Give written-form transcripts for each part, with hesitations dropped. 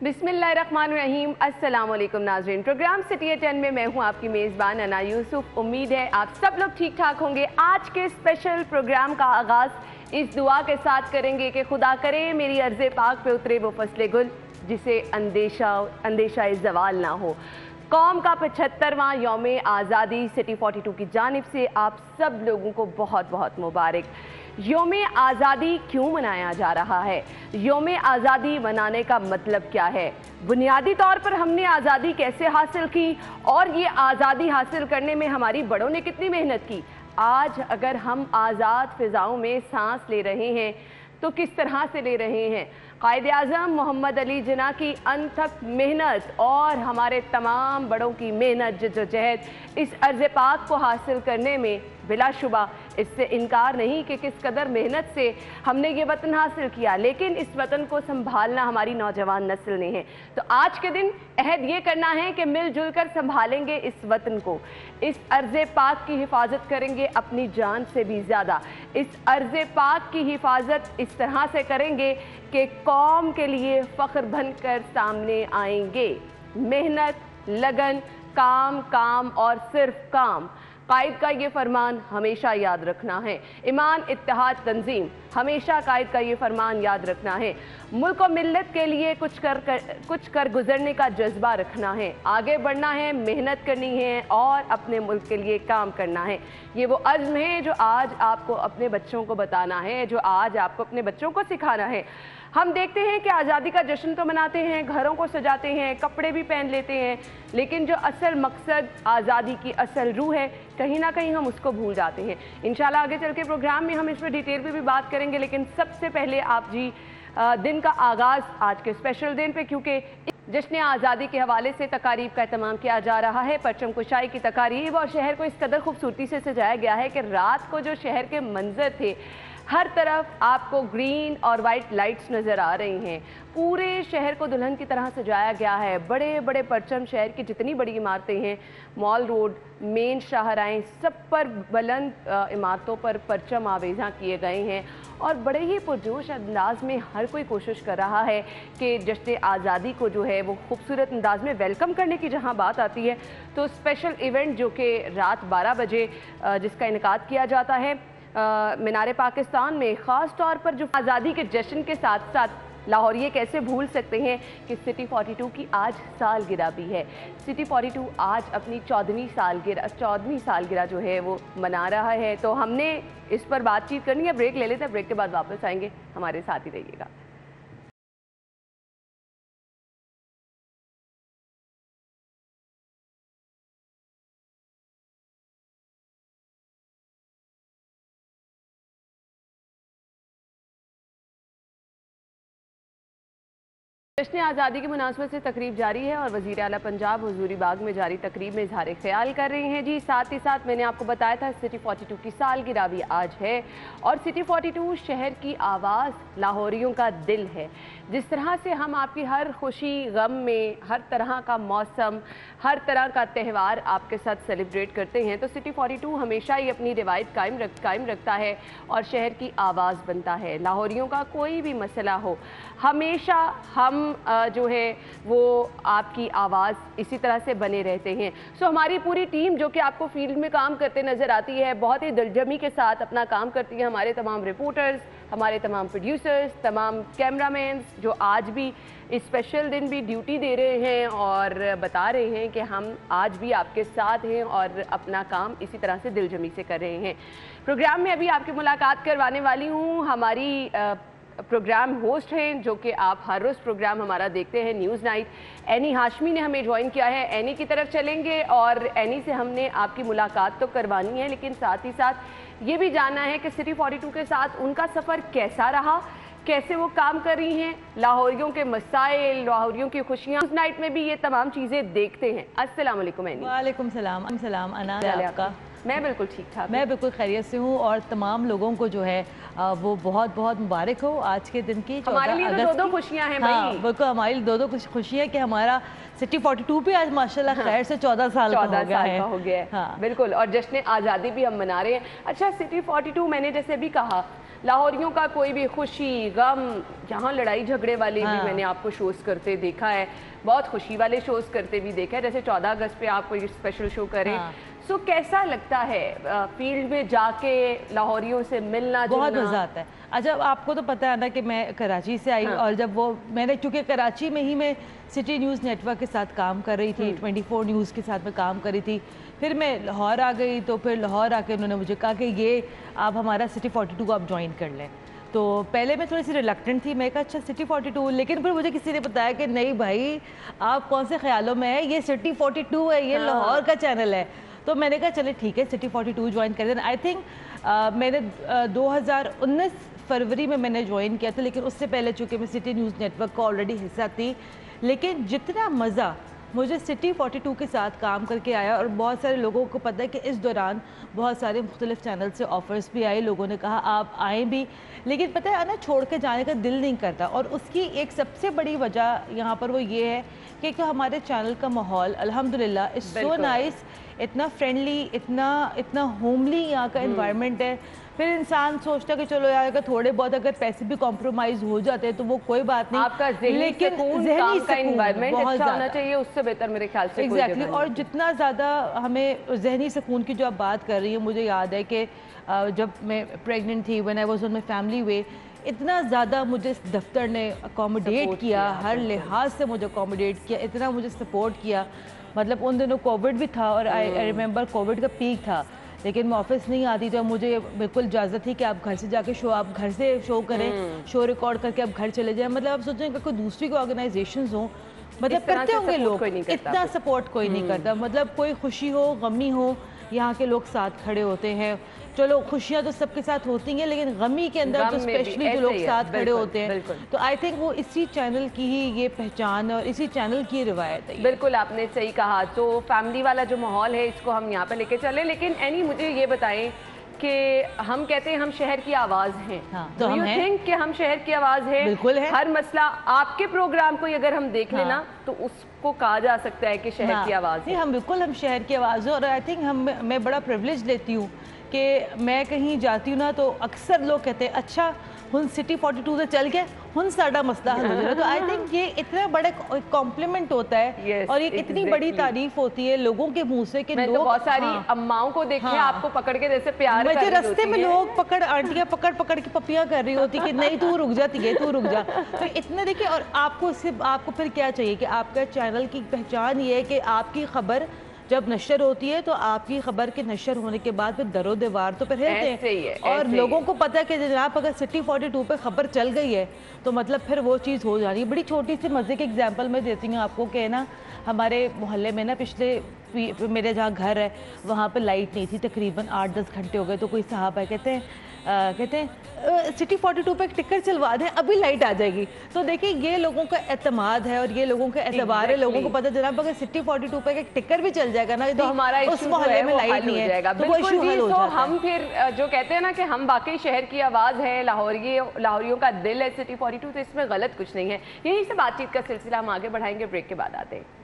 बिस्मिल्लाहिर्रहमानिर्रहीम। अस्सलाम वालेकुम नाज़रीन। प्रोग्राम सिटी 10 में मैं हूं आपकी मेज़बान अना यूसुफ। उम्मीद है आप सब लोग ठीक ठाक होंगे। आज के स्पेशल प्रोग्राम का आगाज़ इस दुआ के साथ करेंगे कि खुदा करे मेरी अर्ज़े पाक पे उतरे वो फसले गुल जिसे अंदेशा ज़वाल ना हो। कौम का 75वां यौम आज़ादी सिटी 42 की जानिब से आप सब लोगों को बहुत बहुत मुबारक। यौम आज़ादी क्यों मनाया जा रहा है? यौम आज़ादी मनाने का मतलब क्या है? बुनियादी तौर पर हमने आज़ादी कैसे हासिल की और ये आज़ादी हासिल करने में हमारी बड़ों ने कितनी मेहनत की? आज अगर हम आज़ाद फ़िज़ाओं में सांस ले रहे हैं तो किस तरह से ले रहे हैं? कायद-ए-आज़म मोहम्मद अली जिन्ना की अनथक मेहनत और हमारे तमाम बड़ों की मेहनत जद्दोजहद इस अर्ज़ पाक को हासिल करने में बिलाशुबा इससे इनकार नहीं कि किस कदर मेहनत से हमने ये वतन हासिल किया, लेकिन इस वतन को संभालना हमारी नौजवान नस्ल ने है। तो आज के दिन अहद ये करना है कि मिलजुल कर संभालेंगे इस वतन को, इस अर्ज़ पाक की हिफाजत करेंगे अपनी जान से भी ज़्यादा। इस अर्ज़ पाक की हिफाजत इस तरह से करेंगे कि कौम के लिए फ़ख्र बनकर सामने आएंगे। मेहनत, लगन, काम काम और सिर्फ काम, कायद का ये फरमान हमेशा याद रखना है। ईमान, इत्तेहाद, तंजीम, हमेशा कायद का ये फरमान याद रखना है। मुल्क और मिल्लत के लिए कुछ कर गुजरने का जज्बा रखना है, आगे बढ़ना है, मेहनत करनी है और अपने मुल्क के लिए काम करना है। ये वो अज़्म है जो आज आपको अपने बच्चों को बताना है, जो आज आपको अपने बच्चों को सिखाना है। हम देखते हैं कि आज़ादी का जश्न तो मनाते हैं, घरों को सजाते हैं, कपड़े भी पहन लेते हैं, लेकिन जो असल मकसद, आज़ादी की असल रूह है, कहीं ना कहीं हम उसको भूल जाते हैं। इंशाल्लाह आगे चल के प्रोग्राम में हम इस पर डिटेल में भी बात करेंगे, लेकिन सबसे पहले आप जी दिन का आगाज़ आज के स्पेशल दिन पे, क्योंकि जश्न आज़ादी के हवाले से तकारीब का एहतमाम किया जा रहा है। परचम कुशाई की तकारीब और शहर को इस कदर खूबसूरती से सजाया गया है कि रात को जो शहर के मंजर थे, हर तरफ आपको ग्रीन और वाइट लाइट्स नज़र आ रही हैं। पूरे शहर को दुल्हन की तरह सजाया गया है। बड़े बड़े परचम, शहर की जितनी बड़ी इमारतें हैं, मॉल रोड, मेन शाहराएं, सब पर बुलंद इमारतों पर परचम आवेज़ा किए गए हैं और बड़े ही पुरजोश अंदाज में हर कोई कोशिश कर रहा है कि जश्न आज़ादी को जो है वो खूबसूरत अंदाज में वेलकम करने की जहां बात आती है, तो स्पेशल इवेंट जो कि रात 12 बजे जिसका इनेकाद किया जाता है मीनार पाकिस्तान में, ख़ास तौर पर जो आज़ादी के जश्न के साथ साथ लाहौरिये कैसे भूल सकते हैं कि सिटी 42 की आज सालगिरह भी है। सिटी 42 आज अपनी 14वीं सालगिरह जो है वो मना रहा है। तो हमने इस पर बातचीत करनी है, ब्रेक ले लेते हैं, ब्रेक के बाद वापस आएंगे, हमारे साथ ही रहिएगा। जश्न आज़ादी की मुनासबत से तकरीब जारी है और वज़ीर आला पंजाब हजूरी बाग में जारी तकरीब में इज़हार ख्याल कर रहे हैं जी। साथ ही साथ मैंने आपको बताया था सिटी 42 की सालगिरह भी आज है और सिटी 42 शहर की आवाज़, लाहौरियों का दिल है। जिस तरह से हम आपकी हर खुशी गम में, हर तरह का मौसम, हर तरह का त्यौहार आपके साथ सेलिब्रेट करते हैं, तो सिटी 42 हमेशा ही अपनी रिवायत कायम रखता है और शहर की आवाज़ बनता है। लाहौरियों का कोई भी मसला हो, हमेशा हम जो है वो आपकी आवाज़ इसी तरह से बने रहते हैं। सो हमारी पूरी टीम जो कि आपको फील्ड में काम करते नज़र आती है, बहुत ही दिलजमी के साथ अपना काम करती है। हमारे तमाम रिपोर्टर्स, हमारे तमाम प्रोड्यूसर्स, तमाम कैमरामैन जो आज भी इस स्पेशल दिन भी ड्यूटी दे रहे हैं और बता रहे हैं कि हम आज भी आपके साथ हैं और अपना काम इसी तरह से दिलजमी से कर रहे हैं। प्रोग्राम में अभी आपकी मुलाकात करवाने वाली हूँ, हमारी प्रोग्राम होस्ट हैं जो कि आप हर रोज़ प्रोग्राम हमारा देखते हैं, न्यूज़ नाइट। एनी हाशमी ने हमें ज्वाइन किया है। एनी की तरफ चलेंगे और एनी से हमने आपकी मुलाकात तो करवानी है, लेकिन साथ ही साथ ये भी जानना है कि सिटी 42 के साथ उनका सफ़र कैसा रहा, कैसे वो काम कर रही हैं, लाहौरियों के मसाइल, लाहौरियों की खुशियाँ। न्यूज़ नाइट में भी ये तमाम चीज़ें देखते हैं। अस्सलाम वालेकुम एनी। वालेकुम सलाम अना, आपका? मैं बिल्कुल ठीक ठाक, मैं बिल्कुल खैरियत से हूँ और तमाम लोगों को जो है वो बहुत बहुत मुबारक हो आज के दिन की। हमारे लिए तो दो खुशियाँ हैं भाई। हाँ, बिल्कुल हमारी दो खुशियाँ कि हमारा सिटी 42 भी आज माशाल्लाह खैर से 14 साल का हो गया है। हाँ। बिल्कुल, और जश्न आज़ादी भी हम मना रहे हैं। अच्छा, सिटी 42 मैंने जैसे भी कहा लाहौरियों का कोई भी खुशी गम, यहाँ लड़ाई झगड़े वाले भी मैंने आपको शोज़ करते देखा है, बहुत खुशी वाले शोज़ करते भी देखा है, जैसे 14 अगस्त पे आप कोई स्पेशल शो करें। सो कैसा लगता है फील्ड में जाके लाहौरियों से मिलना? बहुत मज़ा आता है। अच्छा, आपको तो पता है ना कि मैं कराची से आई, और जब वो मैंने चूँकि कराची में ही मैं सिटी न्यूज़ नेटवर्क के साथ काम कर रही थी, 24 न्यूज़ के साथ मैं काम कर रही थी, फिर मैं लाहौर आ गई, तो फिर लाहौर आके उन्होंने मुझे कहा कि ये आप हमारा सिटी 42 को आप ज्वाइन कर लें। तो पहले मैं थोड़ी सी रिलक्टेंट थी, मैं कहा अच्छा सिटी 42, लेकिन फिर मुझे किसी ने बताया कि नहीं भाई आप कौन से ख्यालों में है, ये सिटी 42 है, ये लाहौर का चैनल है। तो मैंने कहा चले ठीक है सिटी 42 ज्वाइन कर देना। आई थिंक मैंने 2019 फरवरी में मैंने ज्वाइन किया था, लेकिन उससे पहले चूँकि मैं सिटी न्यूज़ नेटवर्क का ऑलरेडी हिस्सा थी, लेकिन जितना मज़ा मुझे सिटी 42 के साथ काम करके आया, और बहुत सारे लोगों को पता है कि इस दौरान बहुत सारे मुख्तलिफ चैनल से ऑफ़र्स भी आए, लोगों ने कहा आप आएँ भी, लेकिन पता है ना छोड़ के जाने का दिल नहीं करता। और उसकी एक सबसे बड़ी वजह यहाँ पर वो ये है कि हमारे चैनल का माहौल अल्हम्दुलिल्लाह इज़ सो नाइस, इतना फ्रेंडली, इतना होमली यहाँ का एनवायरनमेंट है। फिर इंसान सोचता कि चलो यार अगर थोड़े बहुत अगर पैसे भी कॉम्प्रोमाइज़ हो जाते हैं तो वो कोई बात नहीं, आपका लेकिन ज़हनी का एनवायरनमेंट अच्छा होना चाहिए, उससे बेहतर मेरे ख्याल से एग्जैक्टली। और जितना ज़्यादा हमें जहनी सुकून की जो आप बात कर रही हैं, मुझे याद है कि जब मैं प्रेग्नेंट थी, when I was on my family way, इतना ज़्यादा मुझे इस दफ्तर ने अकोमोडेट किया, हर लिहाज से मुझे अकोमोडेट किया, इतना मुझे सपोर्ट किया। मतलब उन दिनों कोविड भी था, और आई रिमेंबर कोविड का पीक था, लेकिन मैं ऑफिस नहीं आती, तो मुझे बिल्कुल इजाज़त थी कि आप घर से जाके शो, आप घर से शो करें, शो रिकॉर्ड करके आप घर चले जाएं। मतलब आप सोचें कि कोई दूसरी कोई ऑर्गेनाइजेशंस हों, मतलब करते होंगे लोग, इतना सपोर्ट कोई नहीं करता। मतलब कोई खुशी हो, गमी हो, यहाँ के लोग साथ खड़े होते हैं। चलो खुशियाँ तो सबके साथ होती हैं, लेकिन गमी के अंदर तो स्पेशली जो लोग साथ खड़े होते हैं, तो आई थिंक वो इसी चैनल की ही ये पहचान और इसी चैनल की रिवायत है। बिल्कुल आपने सही कहा। तो फैमिली वाला जो माहौल है इसको हम यहाँ पे लेके चले। लेकिन एनी मुझे ये बताएं कि हम कहते हैं हम शहर की आवाज़ हैं, तो यू थिंक कि हम शहर की आवाज़ हैं? बिल्कुल है। हर मसला आपके प्रोग्राम को अगर हम देख लेना तो उसको कहा जा सकता है कि शहर की आवाज़ है। हम बिल्कुल हम शहर की आवाज़ है, और आई थिंक मैं बड़ा प्रिविलेज लेती हूँ कि मैं कहीं जाती हूँ ना, तो अक्सर लोग कहते हैं अच्छा हुन सिटी 42 से चल के हुन साडा मसला हल हो जाए। तो आई थिंक ये इतना बड़ा कॉम्प्लीमेंट होता है, और ये इतनी बड़ी तारीफ होती है लोगों के मुंह से कि लोग, तो बहुत सारी अम्माओं को देखे आपको पकड़ के जैसे प्यार मुझे रास्ते में लोग आंटियां पकड़ के पपियां कर रही होती कि नहीं तू रुक जाती है, तू रुक जा। तो इतना देखिए, और आपको फिर क्या चाहिए कि आपका चैनल की पहचान ये है कि आपकी खबर जब नशर होती है तो आपकी खबर के नशर होने के बाद फिर दरो दीवार तो फिर हिलते हैं, और लोगों को पता है कि जनाब अगर सिटी 42 पे खबर चल गई है तो मतलब फिर वो चीज़ हो जानी है। बड़ी छोटी सी मज़े की एग्जांपल मैं देती हूँ आपको कि ना हमारे मोहल्ले में ना पिछले मेरे जहाँ घर है वहाँ पे लाइट नहीं थी, तकरीबन 8-10 घंटे हो गए। तो कोई साहब है कहते हैं सिटी 42 पे एक टिकट चलवा दें, अभी लाइट आ जाएगी। तो देखिए ये लोगों का एतमाद है और ये लोगों का एतबार है, लोगों को पता जनाब अगर सिटी 42 पे एक टिकट भी चल जाएगा ना तो हमारा उस मोहल्ले में लाइट नहीं है, तो वो इशू हल हो जाता है। हम फिर जो कहते हैं ना कि हम वाकई शहर की आवाज़ है, लाहौरियों का दिल है सिटी 42, तो इसमें गलत कुछ नहीं है। यहीं से बातचीत का सिलसिला हम आगे बढ़ाएंगे, ब्रेक के बाद आते हैं।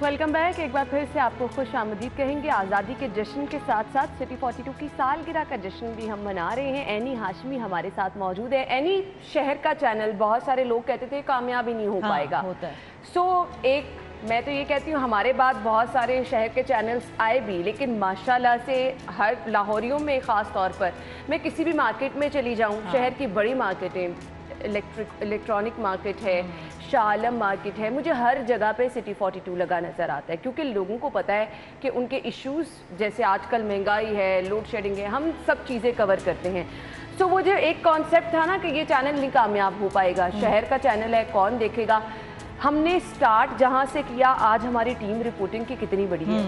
Welcome back. एक बार फिर से आपको खुश आमदीद कहेंगे। आज़ादी के जश्न के साथ साथ सिटी 42 की सालगिरह का जश्न भी हम मना रहे हैं। एनी हाशमी हमारे साथ मौजूद है। एनी शहर का चैनल, बहुत सारे लोग कहते थे कामयाब ही नहीं हो पाएगा, होता है। मैं तो ये कहती हूँ हमारे बाद बहुत सारे शहर के चैनल्स आए भी, लेकिन माशाल्लाह से हर लाहौरियों में ख़ास तौर पर मैं किसी भी मार्केट में चली जाऊँ, शहर की बड़ी मार्केटें, इलेक्ट्रॉनिक मार्केट है, शाह आलम मार्केट है, मुझे हर जगह पे सिटी 42 लगा नज़र आता है, क्योंकि लोगों को पता है कि उनके इश्यूज़ जैसे आजकल महंगाई है, लोड शेडिंग है, हम सब चीज़ें कवर करते हैं। तो वो जो एक कॉन्सेप्ट था ना कि ये चैनल नहीं कामयाब हो पाएगा, शहर का चैनल है, कौन देखेगा, हमने स्टार्ट जहाँ से किया, आज हमारी टीम रिपोर्टिंग की कितनी बड़ी है,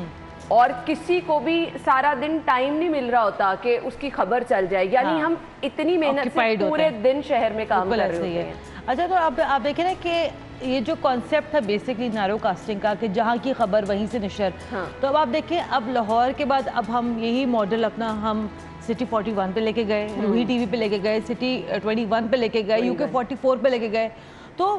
और किसी को भी सारा दिन टाइम नहीं मिल रहा होता कि उसकी खबर चल जाए, यानी हम इतनी मेहनत से पूरे दिन शहर में काम कर रहे हैं। अच्छा, तो आप देखें ना कि ये जो कॉन्सेप्ट था बेसिकली नैरो कास्टिंग का कि जहाँ की खबर वहीं से नशर, तो अब आप देखें अब लाहौर के बाद अब हम यही मॉडल अपना हम सिटी 41 पे लेके गए, रूही टीवी पे लेके गए, सिटी 21 पे लेके गए, यूके 44 पे लेके गए। तो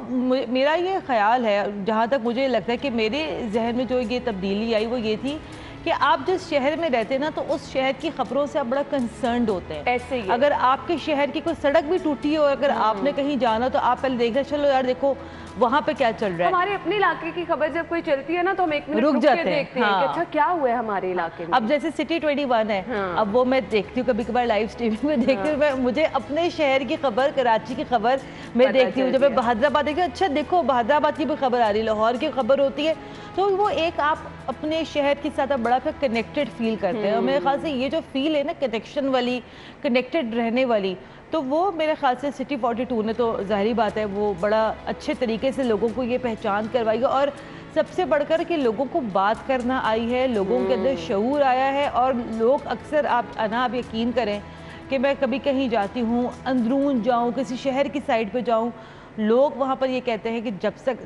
मेरा ये ख्याल है, जहाँ तक मुझे लगता है कि मेरे जहन में जो ये तब्दीली आई वो ये थी कि आप जिस शहर में रहते हैं ना, तो उस शहर की खबरों से आप बड़ा कंसर्न्ड होते हैं। ऐसे ही अगर आपके शहर की कोई सड़क भी टूटी हो, अगर आपने कहीं जाना, तो आप पहले देख रहे, चलो यार देखो वहाँ पे क्या चल रहा है। हमारे अपने इलाके की खबर जब कोई चलती है ना, तो हम एक मिनट रुक जाते हैं, देखते हैं कि अच्छा क्या हुआ है हमारे इलाके में। अब जैसे सिटी 21 है, अब वो मैं देखती हूँ कभी कभार लाइव स्ट्रीमिंग में देखती हूँ, मैं मुझे अपने शहर की खबर, कराची की खबर मैं देखती हूँ। जब मैं हैदराबाद देखती हूँ, अच्छा देखो हैदराबाद की भी खबर आ रही है, लाहौर की खबर होती है, तो वो एक आप अपने शहर के साथ बड़ा फिर कनेक्टेड फील करते हैं। और मेरे ख्याल से ये जो फील है ना कनेक्शन वाली, कनेक्टेड रहने वाली, तो वो मेरे ख्याल से सिटी 42 ने तो ज़ाहिरी बात है वो बड़ा अच्छे तरीके से लोगों को ये पहचान करवाई। और सबसे बढ़कर कि लोगों को बात करना आई है, लोगों के अंदर शऊर आया है। और लोग अक्सर आप यकीन करें कि मैं कभी कहीं जाती हूँ, अंदरून जाऊँ, किसी शहर की साइड पे जाऊँ, लोग वहाँ पर ये कहते हैं कि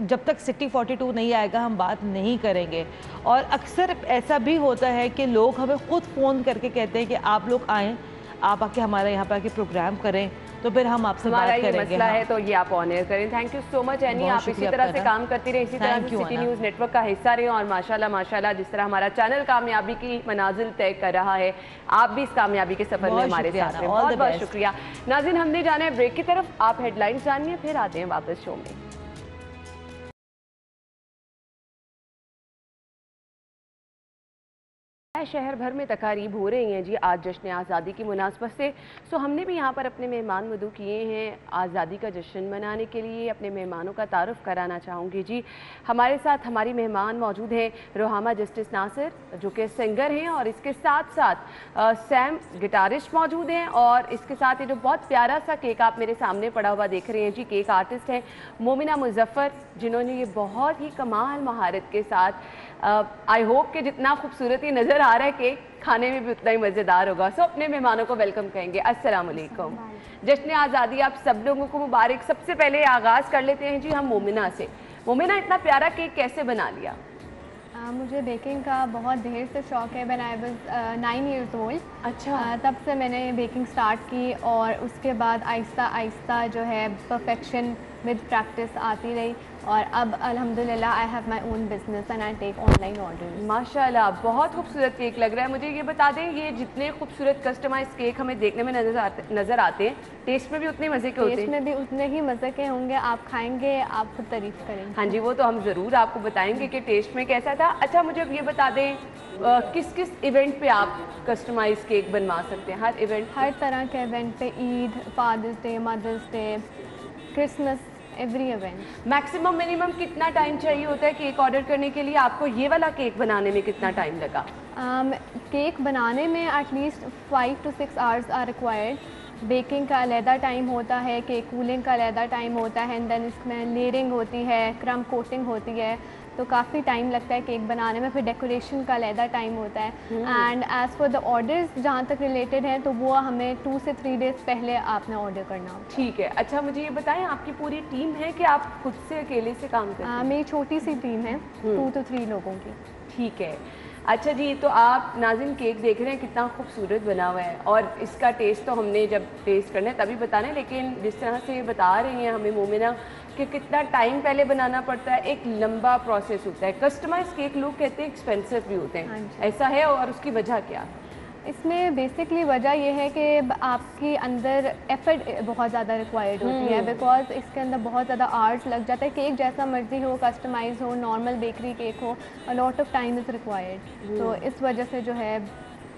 जब तक सिटी 42 नहीं आएगा हम बात नहीं करेंगे। और अक्सर ऐसा भी होता है कि लोग हमें ख़ुद फ़ोन करके कहते हैं कि आप लोग आएँ, आप आके हमारे यहाँ पर आके प्रोग्राम करें, तो फिर हम आपसे बात करेंगे। हमारा ये मसला है तो ये आप ऑनर करें। Thank you so much any, आप इसी तरह से काम करती रहे, इसी तरह से सिटी न्यूज़ नेटवर्क का हिस्सा रहे। और माशाल्लाह माशाल्लाह जिस तरह हमारा चैनल कामयाबी की मनाजिल तय कर रहा है, आप भी इस कामयाबी के सफर में हमारे साथ हैं। बहुत बहुत शुक्रिया। नाज़रीन, हमने जाना है ब्रेक की तरफ, आप हेडलाइंस जानिए, फिर आते हैं वापस शो में। शहर भर में तकारीब हो रही हैं जी आज जश्न आज़ादी की मुनासबत से। सो हमने भी यहाँ पर अपने मेहमान मदऊ किए हैं आज़ादी का जश्न मनाने के लिए। अपने मेहमानों का तारुफ कराना चाहूँगी जी। हमारे साथ हमारी मेहमान मौजूद हैं रुहामा जस्टिस नासिर जो कि सिंगर हैं, और इसके साथ साथ सैम गिटारिस्ट मौजूद हैं, और इसके साथ ये जो बहुत प्यारा सा केक आप मेरे सामने पड़ा हुआ देख रहे हैं जी, केक आर्टिस्ट हैं मोमिना मुजफ्फर, जिन्होंने ये बहुत ही कमाल महारत के साथ आई होप कि जितना खूबसूरत ही नज़र आ रहा है केक, खाने में भी उतना ही मज़ेदार होगा। सो अपने मेहमानों को वेलकम कहेंगे। अस्सलाम वालेकुम। जश्न आज़ादी आप सब लोगों को मुबारक। सबसे पहले आगाज़ कर लेते हैं जी हम मोमिना से। मोमिना, इतना प्यारा केक कैसे बना लिया? मुझे बेकिंग का बहुत देर से शौक़ है। When I was 9 years old, अच्छा, तब से मैंने बेकिंग स्टार्ट की, और उसके बाद आहिस्ता आहिस्ता जो है परफेक्शन विद प्रैक्टिस आती रही, और अब अल्हम्दुलिल्लाह I have my own business and I take online orders. माशाल्लाह, बहुत खूबसूरत केक लग रहा है। मुझे ये बता दें, ये जितने खूबसूरत कस्टमाइज केक हमें देखने में नज़र आते हैं, टेस्ट में भी उतने मज़े के होते हैं? टेस्ट में भी उतने ही मज़े के होंगे, आप खाएंगे आप खुद तारीफ़ करेंगे। हाँ जी, वो तो हम ज़रूर आपको बताएंगे कि टेस्ट में कैसा था। अच्छा, मुझे अब ये बता दें किस किस इवेंट पे आप कस्टमाइज केक बनवा सकते हैं? हर इवेंट, हर तरह के इवेंट पे, Eid, Father's Day, Mother's Day, Christmas, every event. Maximum minimum कितना टाइम चाहिए होता है केक ऑर्डर करने के लिए? आपको ये वाला केक बनाने में कितना टाइम लगा? केक बनाने में at least 5 to 6 hours are required. Baking का अलहदा टाइम होता है, केक कूलिंग का अलहदा टाइम होता है, एंड देन इसमें लेयरिंग होती है, क्रम कोटिंग होती है, तो काफ़ी टाइम लगता है केक बनाने में। फिर डेकोरेशन का अलहदा टाइम होता है। And as for the orders जहाँ तक रिलेटेड है, तो वो हमें 2 से 3 डेज़ पहले आपने ऑर्डर करना होता है। ठीक है। अच्छा, मुझे ये बताएं, आपकी पूरी टीम है कि आप खुद से अकेले से काम करते हैं? मेरी छोटी सी टीम है, 2 to 3 लोगों की। ठीक है। अच्छा जी, तो आप नाज़रीन केक देख रहे हैं कितना खूबसूरत बना हुआ है, और इसका टेस्ट तो हमने जब टेस्ट करना है तभी बताना है, लेकिन जिस तरह से बता रही हैं हमें मोमिना कि कितना टाइम पहले बनाना पड़ता है, एक लंबा प्रोसेस होता है। कस्टमाइज केक लोग कहते हैं एक्सपेंसिव भी होते हैं, ऐसा है? और उसकी वजह क्या है? इसमें बेसिकली वजह यह है कि आपके अंदर एफर्ट बहुत ज़्यादा रिक्वायर्ड होती है, बिकॉज इसके अंदर बहुत ज़्यादा आर्ट लग जाता है। केक जैसा मर्जी हो, कस्टमाइज हो, नॉर्मल बेकरी केक हो, a lot of time is required. तो इस वजह से जो है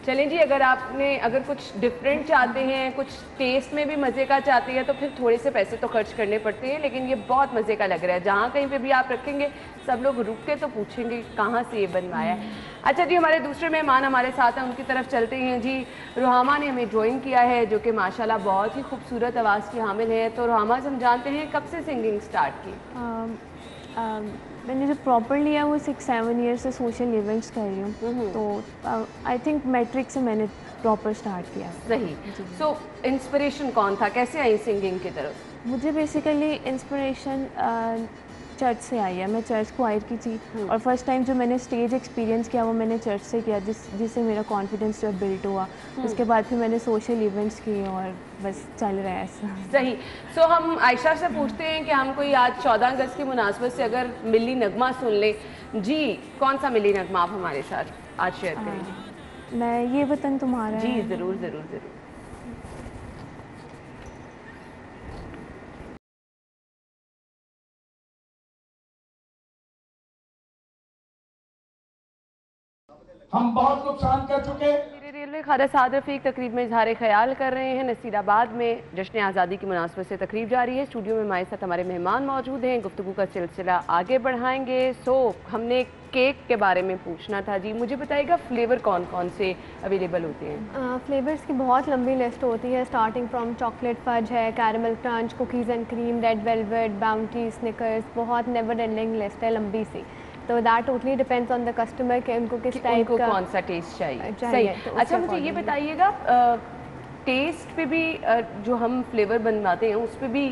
चलें जी, अगर कुछ डिफरेंट चाहते हैं, कुछ टेस्ट में भी मज़े का चाहते हैं, तो फिर थोड़े से पैसे तो खर्च करने पड़ते हैं, लेकिन ये बहुत मज़े का लग रहा है। जहाँ कहीं पे भी आप रखेंगे सब लोग रुक के तो पूछेंगे कहाँ से ये बनवाया है। अच्छा जी, हमारे दूसरे मेहमान हमारे साथ हैं, उनकी तरफ चलते हैं जी। रुहामा ने हमें ड्राइंग किया है जो कि माशाल्लाह बहुत ही खूबसूरत आवाज़ की हामिल है। तो रुहामा से हम जानते हैं कब से सिंगिंग स्टार्ट की? मैंने जो प्रॉपर लिया वो 6-7 ईयर से सोशल इवेंट्स कर रही हूँ, तो आई थिंक मैट्रिक से मैंने प्रॉपर स्टार्ट किया। सही। सो इंस्पिरेशन कौन था, कैसे आई सिंगिंग की तरफ? मुझे बेसिकली इंस्पिरेशन चर्च से आई है। मैं चर्च क्वायर की थी और फर्स्ट टाइम जो मैंने स्टेज एक्सपीरियंस किया वो मैंने चर्च से किया, जिससे मेरा कॉन्फिडेंस जो बिल्ड हुआ। उसके बाद फिर मैंने सोशल इवेंट्स किए और बस चल रहा है ऐसा। सही। सो हम आयशा से पूछते हैं कि हम कोई आज 14 अगस्त की मुनासबत से अगर मिली नगमा सुन लें, जी कौन सा मिली नगमा आप हमारे साथ आज शेयर करेंगे? मैं ये वतन तुम्हारा जी है। ज़रूर ज़रूर ज़रूर। हम बहुत नुकसान कर चुके। रेलवे खादा साद रफीक तकरीब में इजहार ख्याल कर रहे हैं। नसीराबाद में जश्न आज़ादी की मुनासबत से तकरीब जारी है। स्टूडियो में हमारे साथ हमारे मेहमान मौजूद हैं। गुफ्तगू का सिलसिला आगे बढ़ाएंगे। हमने केक के बारे में पूछना था जी, मुझे बताइएगा फ्लेवर कौन कौन से अवेलेबल होते हैं? फ्लेवर्स की बहुत लंबी लिस्ट होती है, स्टार्टिंग फ्रॉम चॉकलेट फज है, caramel crunch, cookies and cream, red velvet, Bounty, Snickers, बहुत नेवर एंडिंग लिस्ट है लंबी सी। तो that totally depends on the customer कि उनको किस टाइप का, कौन सा टेस्ट चाहिए। चाहिए। सही। अच्छा मुझे ये बताइएगा, टेस्ट पे भी जो हम फ्लेवर बनवाते हैं उस पे भी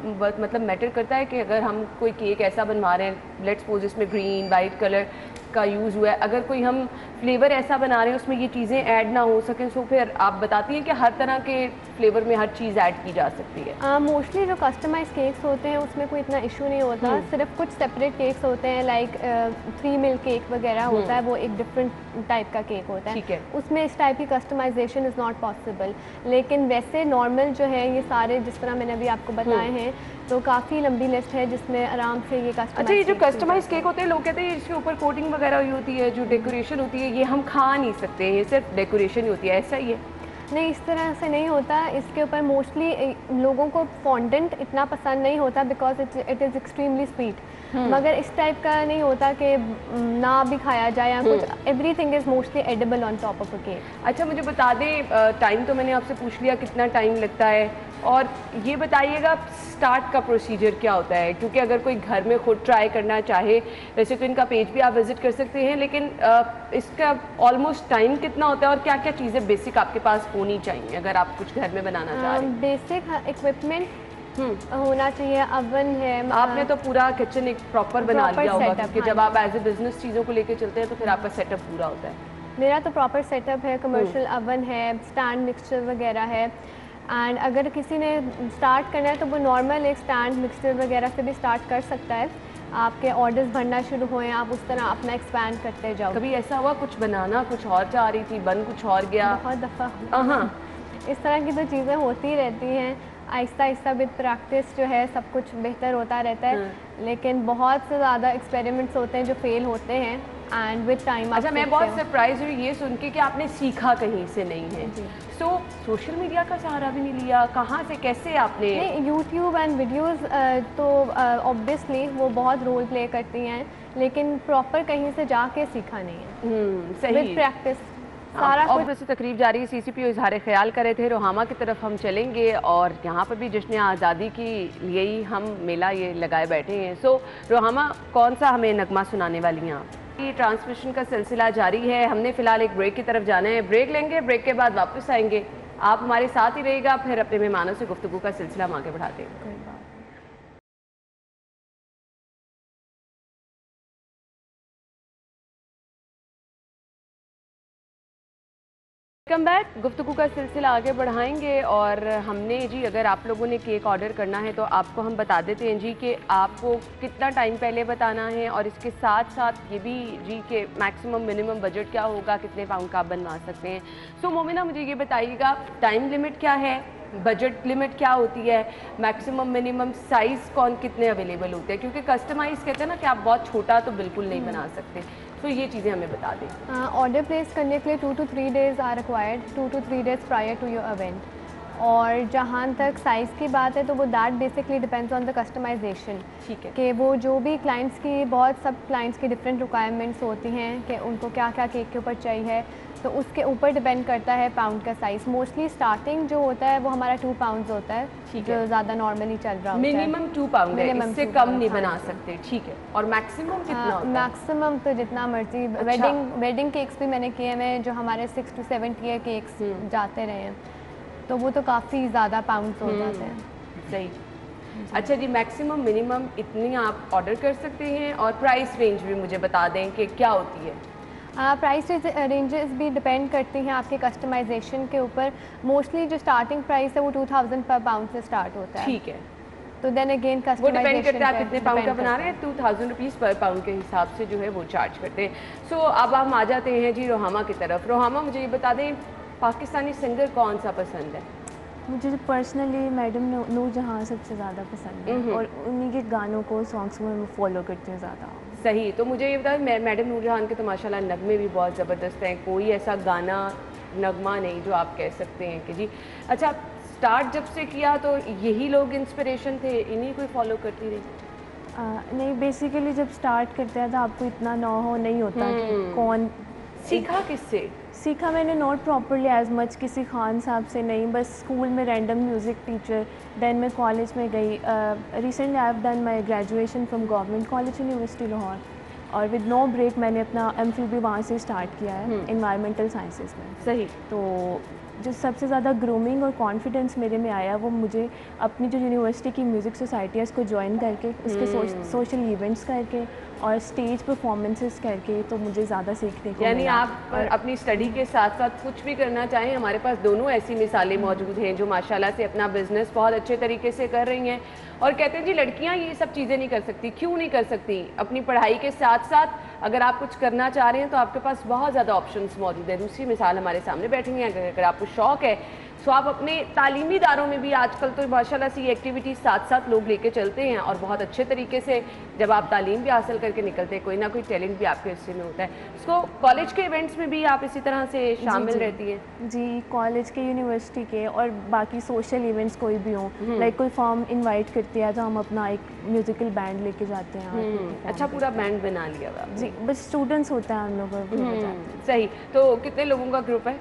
मतलब मैटर करता है कि अगर हम कोई केक ऐसा बनवा रहे हैं, लेट्स सपोज इसमें ग्रीन वाइट कलर का यूज़ हुआ है, अगर कोई हम फ्लेवर ऐसा बना रहे हैं उसमें ये चीज़ें ऐड ना हो सकें, तो फिर आप बताती हैं कि हर तरह के फ्लेवर में हर चीज़ ऐड की जा सकती है? मोस्टली जो कस्टमाइज केक्स होते हैं उसमें कोई इतना इशू नहीं होता। सिर्फ कुछ सेपरेट केक्स होते हैं, लाइक 3 मिल्क केक वगैरह होता है, वो एक डिफरेंट टाइप का केक होता है। ठीक है। उसमें इस टाइप की कस्टमाइजेशन इज़ नॉट पॉसिबल। लेकिन वैसे नॉर्मल जो है ये सारे जिस तरह मैंने अभी आपको बताए हैं, तो काफ़ी लंबी लिस्ट है जिसमें आराम से ये कस्टमाइज। अच्छा, ये जो कस्टमाइज केक होते हैं, लोग कहते हैं इसके ऊपर कोटिंग वगैरह हुई होती है, जो डेकोरेशन होती है ये हम खा नहीं सकते, ये सिर्फ डेकोरेशन ही होती है, ऐसा ही है? नहीं, इस तरह से नहीं होता। इसके ऊपर मोस्टली लोगों को फॉन्डेंट इतना पसंद नहीं होता because it is extremely sweet, मगर इस टाइप का नहीं होता कि ना भी खाया जाए या कुछ। Everything is mostly edible on top of a cake. अच्छा मुझे बता दें, टाइम तो मैंने आपसे पूछ लिया कितना टाइम लगता है, और ये बताइएगा स्टार्ट का प्रोसीजर क्या होता है, क्योंकि अगर कोई घर में खुद ट्राई करना चाहे, वैसे तो इनका पेज भी आप विजिट कर सकते हैं, लेकिन इसका ऑलमोस्ट टाइम कितना होता है और क्या क्या चीज़ें बेसिक आपके पास होनी चाहिए अगर आप कुछ घर में बनाना चाह रहे हैं? बेसिक इक्विपमेंट होना चाहिए, अवन है। आपने तो पूरा किचन एक प्रॉपर बना लिया होगा, setup, क्योंकि जब आप एज ए बिजनेस चीज़ों को लेके चलते हैं तो फिर आपका सेटअप पूरा होता है। मेरा तो प्रॉपर सेटअप है, कमर्शियल अवन है, स्टैंड मिक्सचर वगैरह है। एंड अगर किसी ने स्टार्ट करना है तो वो नॉर्मल एक स्टैंड मिक्सचर वगैरह से भी स्टार्ट कर सकता है। आपके ऑर्डर्स भरना शुरू हुए, आप उस तरह अपना एक्सपैंड करते जाओ। कभी ऐसा हुआ कुछ बनाना कुछ और चाह रही थी, बन कुछ और गया? बहुत दफ़ा इस तरह की तो चीज़ें होती रहती हैं। आहिस्ता आहिस्ता विद प्रैक्टिस जो है सब कुछ बेहतर होता रहता है, लेकिन बहुत से ज़्यादा एक्सपेरिमेंट्स होते हैं जो फेल होते हैं एंड विद टाइम। अच्छा, मैं बहुत सरप्राइज हुई ये सुन के कि आपने सीखा कहीं से नहीं है। सोशल मीडिया का सहारा भी नहीं लिया? कहाँ से कैसे आपने? नहीं, यूट्यूब एंड वीडियोस तो ऑब्वियसली वो बहुत रोल प्ले करती हैं, लेकिन प्रॉपर कहीं से जाके सीखा नहीं है। सही। विद प्रैक्टिस सारा कुछ। वैसे तकरीब जारी है, CCPO इजहार ख्याल कर रहे थे। रोहामा की तरफ हम चलेंगे और यहाँ पर भी जश्न आज़ादी की लिए ही हम मेला ये लगाए बैठे हैं। रोहामा, कौन सा हमें नगमा सुनाने वाली हैं आप? ये ट्रांसमिशन का सिलसिला जारी है, हमने फ़िलहाल एक ब्रेक की तरफ जाना है, ब्रेक लेंगे, ब्रेक के बाद वापस आएंगे। आप हमारे साथ ही रहिएगा, फिर अपने मेहमानों से गुफ्तगू का सिलसिला हम आगे बढ़ाते हैं। Welcome back. गुफ्तगू का सिलसिला आगे बढ़ाएंगे और हमने जी, अगर आप लोगों ने केक ऑर्डर करना है तो आपको हम बता देते हैं जी कि आपको कितना टाइम पहले बताना है, और इसके साथ साथ ये भी जी कि मैक्सिमम मिनिमम बजट क्या होगा, कितने पाउंड का आप बनवा सकते हैं। मोमिना, मुझे ये बताइएगा टाइम लिमिट क्या है, बजट लिमिट क्या होती है, मैक्सिमम मिनिमम साइज़ कौन कितने अवेलेबल होते हैं, क्योंकि कस्टमाइज़ कहते हैं ना कि आप बहुत छोटा तो बिल्कुल नहीं बना सकते, तो ये चीज़ें हमें बता दें। ऑर्डर प्लेस करने के लिए 2 to 3 days are required, 2 to 3 days prior to your event. और जहाँ तक साइज़ की बात है तो वो that basically depends on the customisation. ठीक है। कि वो जो भी क्लाइंट्स की, बहुत सब क्लाइंट्स की डिफरेंट रिक्वायरमेंट्स होती हैं कि उनको क्या क्या केक के ऊपर चाहिए, तो उसके ऊपर डिपेंड करता है पाउंड का साइज़। मोस्टली स्टार्टिंग जो होता है वो हमारा 2 pounds होता है, जो ज़्यादा नॉर्मली चल रहा होता है। मिनिमम 2 pound है, इससे कम नहीं बना सकते। ठीक है। और मैक्सिमम कितना होता है? मैक्सिमम तो जितना मर्जी। अच्छा। वेडिंग केक्स भी मैंने किए हैं जो हमारे 6 to 7 ईयर केक्स जाते रहे हैं, तो वो तो काफ़ी ज़्यादा पाउंड्स हो जाते हैं। सही। अच्छा जी, मैक्सिमम मिनिमम इतनी आप ऑर्डर कर सकते हैं, और प्राइस रेंज भी मुझे बता दें कि क्या होती है? प्राइस रेंजेस भी डिपेंड करती हैं आपके कस्टमाइजेशन के ऊपर। मोस्टली जो स्टार्टिंग प्राइस है वो 2000 पर पाउंड से स्टार्ट होता है। ठीक है, तो देन अगेन वो डिपेंड करता है आप कस्टमाइजेशन कितने पाउंड का बना रहे हैं। 2000 रुपीज़ पर पाउंड के हिसाब से जो है वो चार्ज करते हैं। सो अब हम आ जाते हैं जी रोहामा की तरफ। रोहामा, मुझे ये बता दें, पाकिस्तानी सिंगर कौन सा पसंद है? मुझे पर्सनली मैडम नूरजहां सबसे ज़्यादा पसंद है, और उन्हीं के गानों को, सॉन्ग्स को मैं फॉलो करती हूँ ज़्यादा। सही, तो मुझे ये बताएं, मैडम नूरजहान के तो माशाल्लाह नगमे भी बहुत ज़बरदस्त हैं, कोई ऐसा गाना नगमा नहीं जो आप कह सकते हैं कि जी अच्छा, स्टार्ट जब से किया तो यही लोग इंस्पिरेशन थे, इन्हीं को ही फॉलो करती रही? नहीं, बेसिकली जब स्टार्ट करते हैं तो आपको इतना नो हो नहीं होता कि कौन सीखा किससे? सीखा मैंने नॉट प्रॉपरली एज मच किसी खान साहब से नहीं, बस स्कूल में रैंडम म्यूज़िक टीचर। देन मैं कॉलेज में गई। Recently I have done my graduation from government college university Lahore, और विद नो ब्रेक मैंने अपना MPhil भी वहाँ से स्टार्ट किया है इन्वायरमेंटल साइंसेस में। सही। तो जो सबसे ज़्यादा ग्रूमिंग और कॉन्फिडेंस मेरे में आया वो मुझे अपनी जो यूनिवर्सिटी की म्यूज़िक सोसाइटी है उसको ज्वाइन करके, उसके सोशल इवेंट्स करके और स्टेज परफॉर्मेंसेस करके, तो मुझे ज़्यादा सीखने को यानी मिला। आप अपनी स्टडी के साथ साथ कुछ भी करना चाहें, हमारे पास दोनों ऐसी मिसालें मौजूद हैं जो माशाल्लाह से अपना बिजनेस बहुत अच्छे तरीके से कर रही हैं। और कहते हैं जी लड़कियां ये सब चीज़ें नहीं कर सकती, क्यों नहीं कर सकती? अपनी पढ़ाई के साथ साथ अगर आप कुछ करना चाह रहे हैं तो आपके पास बहुत ज़्यादा ऑप्शंस मौजूद है। दूसरी मिसाल हमारे सामने बैठी हैं, अगर आपको शौक़ है तो आप अपने तालीमी दारों में भी आजकल तो माशाल्लाह से ये एक्टिविटीज़ साथ साथ लोग लेके चलते हैं, और बहुत अच्छे तरीके से जब आप तालीम भी हासिल करके निकलते हैं, कोई ना कोई टैलेंट भी आपके हिस्से में होता है। इसको कॉलेज के इवेंट्स में भी आप इसी तरह से शामिल रहती हैं? जी, कॉलेज के, यूनिवर्सिटी के, और बाकी सोशल इवेंट्स कोई भी हों, लाइक कोई फॉर्म इनवाइट करती है तो हम अपना एक म्यूज़िकल बैंड लेके जाते हैं। अच्छा, पूरा बैंड बना लिया हुआ? जी, बस स्टूडेंट्स होता है हम लोग बजाते। सही, तो कितने लोगों का ग्रुप है?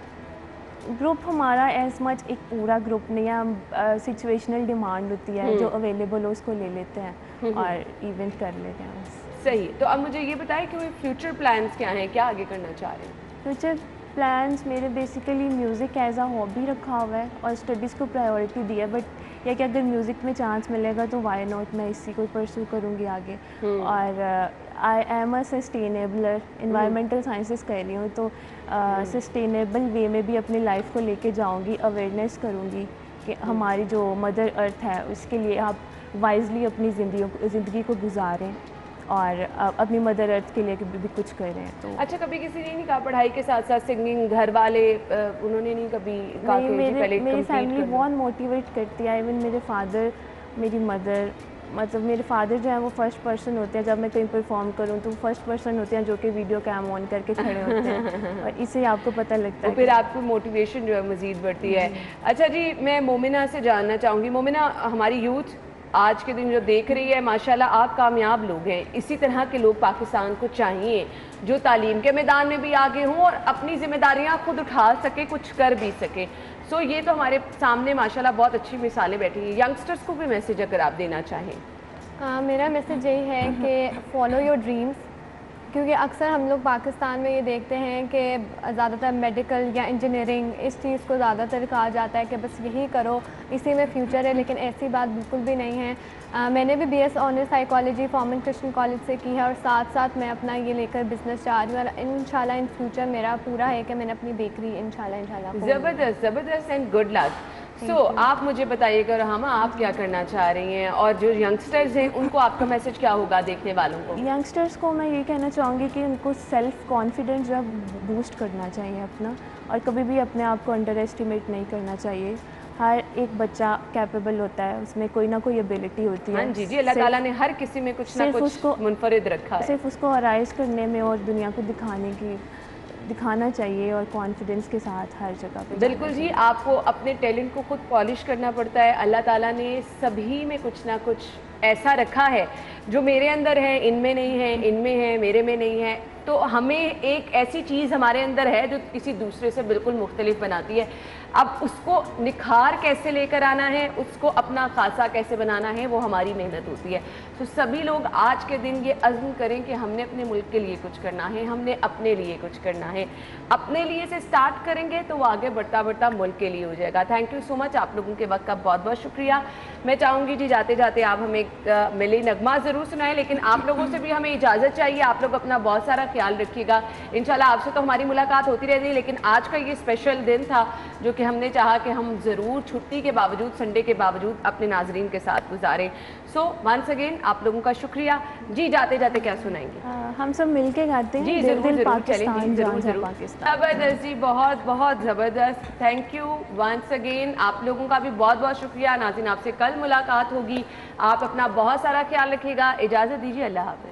ग्रुप हमारा एज मच एक पूरा ग्रुप नहीं है, हम सिचुएशनल डिमांड होती है जो अवेलेबल हो उसको ले लेते हैं और इवेंट कर लेते हैं बस। सही, तो अब मुझे ये बताएं कि फ्यूचर प्लान्स क्या हैं, क्या आगे करना चाह रहे हैं? फ्यूचर प्लान्स मेरे basically music as a hobby रखा हुआ है और स्टडीज़ को प्रायोरिटी दी है, बट या कि अगर म्यूज़िक में चांस मिलेगा तो वाई नॉट, मैं इसी को परस्यू करूँगी आगे। और I am a sustainable, environmental sciences कर रही हूँ, तो सस्टेनेबल वे में भी अपनी लाइफ को लेके जाऊँगी, अवेयरनेस करूँगी कि हमारी जो मदर अर्थ है उसके लिए आप वाइजली अपनी ज़िंदगी को गुजारें और अपनी मदर अर्थ के लिए भी कुछ कर रहे हैं। तो अच्छा, कभी किसी ने नहीं कहा पढ़ाई के साथ साथ सिंगिंग, घर वाले उन्होंने नहीं कभी कहा कि मेरी फैमिली बहुत मोटिवेट करती है। इवन मेरे फादर, मेरी मदर, मतलब मेरे फादर जो है वो फर्स्ट पर्सन होते हैं, जब मैं कहीं परफॉर्म करूं तो फर्स्ट पर्सन होते हैं जो कि वीडियो कैम ऑन करके खड़े होते हैं और इससे आपको पता लगता है, फिर आपको मोटिवेशन जो है मज़ीद बढ़ती है। अच्छा जी, मैं मोमिना से जानना चाहूँगी। मोमिना, हमारी यूथ आज के दिन जो देख रही है, माशाल्लाह आप कामयाब लोग हैं, इसी तरह के लोग पाकिस्तान को चाहिए जो तालीम के मैदान में भी आगे हों और अपनी जिम्मेदारियां खुद उठा सके, कुछ कर भी सके। सो ये तो हमारे सामने माशाल्लाह बहुत अच्छी मिसालें बैठी हैं। यंगस्टर्स को भी मैसेज अगर आप देना चाहें? मेरा मैसेज यही है कि फॉलो योर ड्रीम्स, क्योंकि अक्सर हम लोग पाकिस्तान में ये देखते हैं कि ज़्यादातर मेडिकल या इंजीनियरिंग इस चीज़ को ज़्यादातर कहा जाता है कि बस यही करो, इसी में फ्यूचर है, लेकिन ऐसी बात बिल्कुल भी नहीं है। मैंने भी BS honours psychology Forman Christian college से की है और साथ साथ मैं अपना ये लेकर बिजनेस चाह रही हूँ और इंशाल्लाह इन फ्यूचर मेरा पूरा है कि मैंने अपनी बेकरी इंशाल्लाह ज़बरदस्त ज़बरदस्त एंड गुड लक। सो आप मुझे बताइएगा रहमा, आप क्या करना चाह रही हैं और जो यंगस्टर्स हैं उनको आपका मैसेज क्या होगा देखने वालों को? यंगस्टर्स को मैं ये कहना चाहूँगी कि उनको सेल्फ कॉन्फिडेंस जो है बूस्ट करना चाहिए अपना, और कभी भी अपने आप को अंडर एस्टिमेट नहीं करना चाहिए। हर एक बच्चा कैपेबल होता है, उसमें कोई ना कोई एबिलिटी होती है। हाँ जी, अल्लाह ताला ने हर किसी में कुछ ना कुछ मुनफरिद रखा है। सिर्फ उसको अराइज करने में और दुनिया को दिखाना चाहिए और कॉन्फिडेंस के साथ हर जगह पे। बिल्कुल जी, आपको अपने टैलेंट को खुद पॉलिश करना पड़ता है। अल्लाह ताला ने सभी में कुछ ना कुछ ऐसा रखा है जो मेरे अंदर है, इनमें नहीं है, इनमें है, मेरे में नहीं है। तो हमें एक ऐसी चीज़ हमारे अंदर है जो किसी दूसरे से बिल्कुल मुख्तलिफ बनाती है। अब उसको निखार कैसे लेकर आना है, उसको अपना खासा कैसे बनाना है, वो हमारी मेहनत होती है। तो सभी लोग आज के दिन ये अज़्म करें कि हमने अपने मुल्क के लिए कुछ करना है, हमने अपने लिए कुछ करना है। अपने लिए से स्टार्ट करेंगे तो वो आगे बढ़ता बढ़ता मुल्क के लिए हो जाएगा। थैंक यू सो मच, आप लोगों के वक्त का बहुत बहुत शुक्रिया। मैं चाहूँगी जी जाते जाते आप हमें एक मिली नगमा ज़रूर सुनाएं, लेकिन आप लोगों से भी हमें इजाज़त चाहिए। आप लोग अपना बहुत सारा ख्याल रखिएगा। इंशाल्लाह आपसे तो हमारी मुलाकात होती रहेगी, लेकिन आज का ये स्पेशल दिन था जो कि हमने चाहा कि हम ज़रूर छुट्टी के बावजूद, संडे के बावजूद अपने नाजरीन के साथ गुजारें। सो वंस अगेन आप लोगों का शुक्रिया जी। जाते जाते क्या सुनाएंगे? हम सब मिलके गाते हैं जी दिल जरूर दिल जरूर, पाकिस्तान, चलें जी, जान जरूर जा जरूर। पाकिस्तान। ज़बरदस्त जी, बहुत बहुत ज़बरदस्त। Thank you once again. आप लोगों का भी बहुत बहुत शुक्रिया। नाज़रीन आपसे कल मुलाकात होगी। आप अपना बहुत सारा ख्याल रखिएगा। इजाज़त दीजिए, अल्लाह हाफ़िज़।